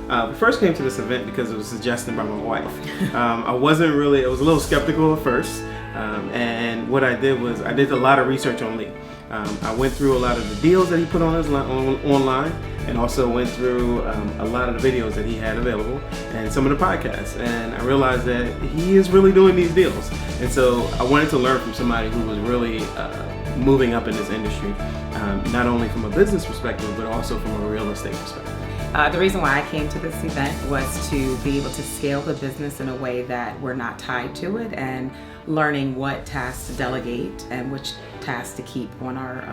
we first came to this event because it was suggested by my wife. I was a little skeptical at first. And what I did was I did a lot of research on Lee. I went through a lot of the deals that he put on online, and also went through a lot of the videos that he had available and some of the podcasts. And I realized that he is really doing these deals. And so I wanted to learn from somebody who was really moving up in this industry, not only from a business perspective, but also from a real estate perspective. The reason why I came to this event was to be able to scale the business in a way that we're not tied to it, and learning what tasks to delegate and which tasks to keep on our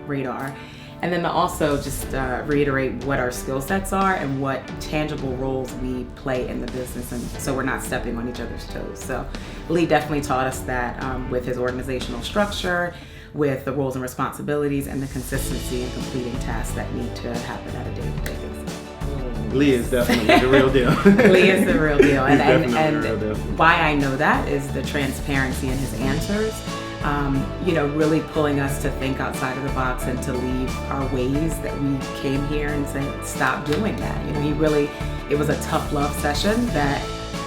radar. And then to also just reiterate what our skill sets are and what tangible roles we play in the business, and so we're not stepping on each other's toes. So Lee definitely taught us that with his organizational structure, with the roles and responsibilities, and the consistency in completing tasks that need to happen at a day-to-day basis. Lee is definitely the real deal. Lee is the real deal. And the real deal. Why I know that is the transparency in his answers. Really pulling us to think outside of the box and to leave our ways that we came here and say, stop doing that. It was a tough love session that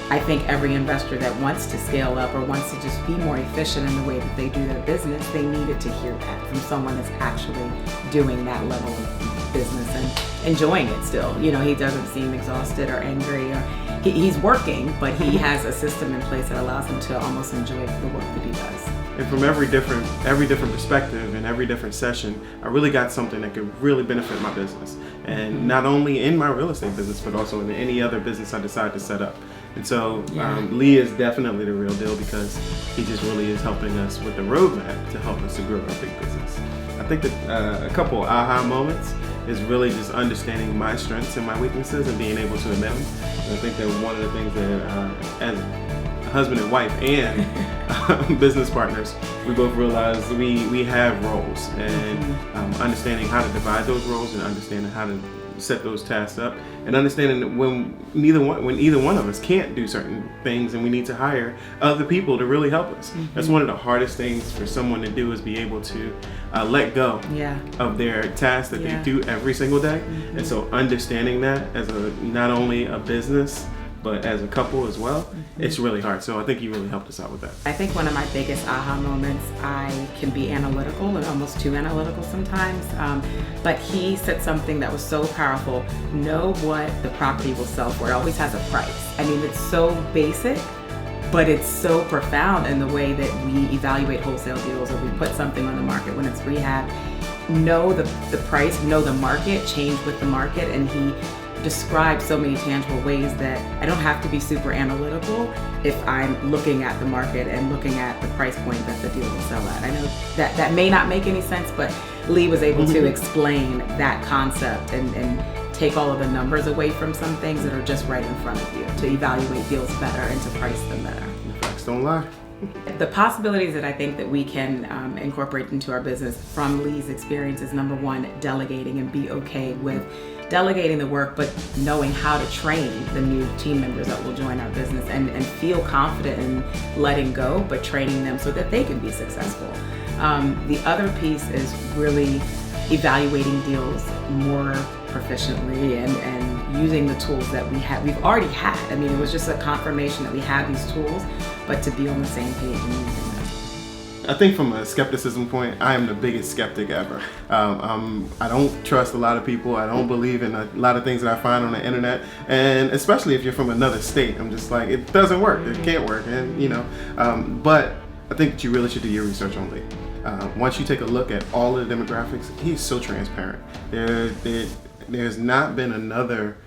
I think every investor that wants to scale up or wants to just be more efficient in the way that they do their business, they needed to hear that from someone that's actually doing that level of business and enjoying it still. He doesn't seem exhausted or angry, or he's working, but he has a system in place that allows him to almost enjoy the work that he does. And from every different perspective and every different session, I really got something that could really benefit my business. And not only in my real estate business, but also in any other business I decide to set up. And so Lee is definitely the real deal, because he just really is helping us with the roadmap to help us to grow our big business. I think that a couple aha moments is really just understanding my strengths and my weaknesses and being able to admit them. And I think that one of the things that as a husband and wife and business partners, we both realize we have roles, and understanding how to divide those roles and understanding how to set those tasks up, and understanding that when either one of us can't do certain things and we need to hire other people to really help us. That's one of the hardest things for someone to do, is be able to let go of their tasks that they do every single day. And so understanding that as not only a business, but as a couple as well, it's really hard. So I think you really helped us out with that. I think one of my biggest aha moments, I can be analytical and almost too analytical sometimes, but he said something that was so powerful: know what the property will sell for. It always has a price. I mean, it's so basic, but it's so profound in the way that we evaluate wholesale deals, or we put something on the market when it's rehab. Know the price, know the market, change with the market, and he describe so many tangible ways that I don't have to be super analytical if I'm looking at the market and looking at the price point that the deal will sell at. I know that may not make any sense, but Lee was able to explain that concept and take all of the numbers away from some things that are just right in front of you, to evaluate deals better and to price them better. The facts don't lie. The possibilities that I think that we can incorporate into our business from Lee's experience is, number one, delegating, and be okay with delegating the work, but knowing how to train the new team members that will join our business, and feel confident in letting go, but training them so that they can be successful. The other piece is really evaluating deals more proficiently and using the tools that we've already had. I mean, it was just a confirmation that we had these tools, but to be on the same page and using them. I think from a skepticism point, I am the biggest skeptic ever. I don't trust a lot of people. I don't believe in a lot of things that I find on the internet, and especially if you're from another state, I'm just like, it doesn't work. It can't work, and but I think that you really should do your research on Lee. Once you take a look at all of the demographics, he's so transparent. There's not been another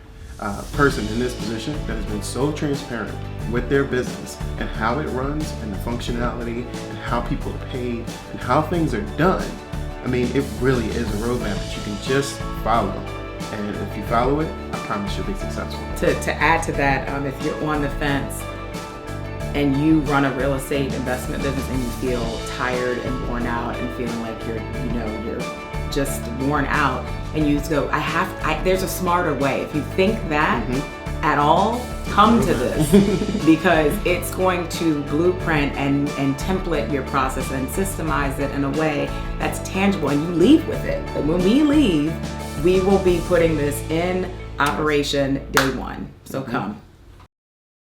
person in this position that has been so transparent with their business and how it runs and the functionality and how people are paid and how things are done. I mean, it really is a roadmap that you can just follow. And if you follow it, I promise you'll be successful. To add to that, if you're on the fence and you run a real estate investment business and you feel tired and worn out and feeling like you're just worn out, and you just go, there's a smarter way. If you think that at all, come to this, because it's going to blueprint and template your process and systemize it in a way that's tangible, and you leave with it. And when we leave, we will be putting this in operation day one. So come.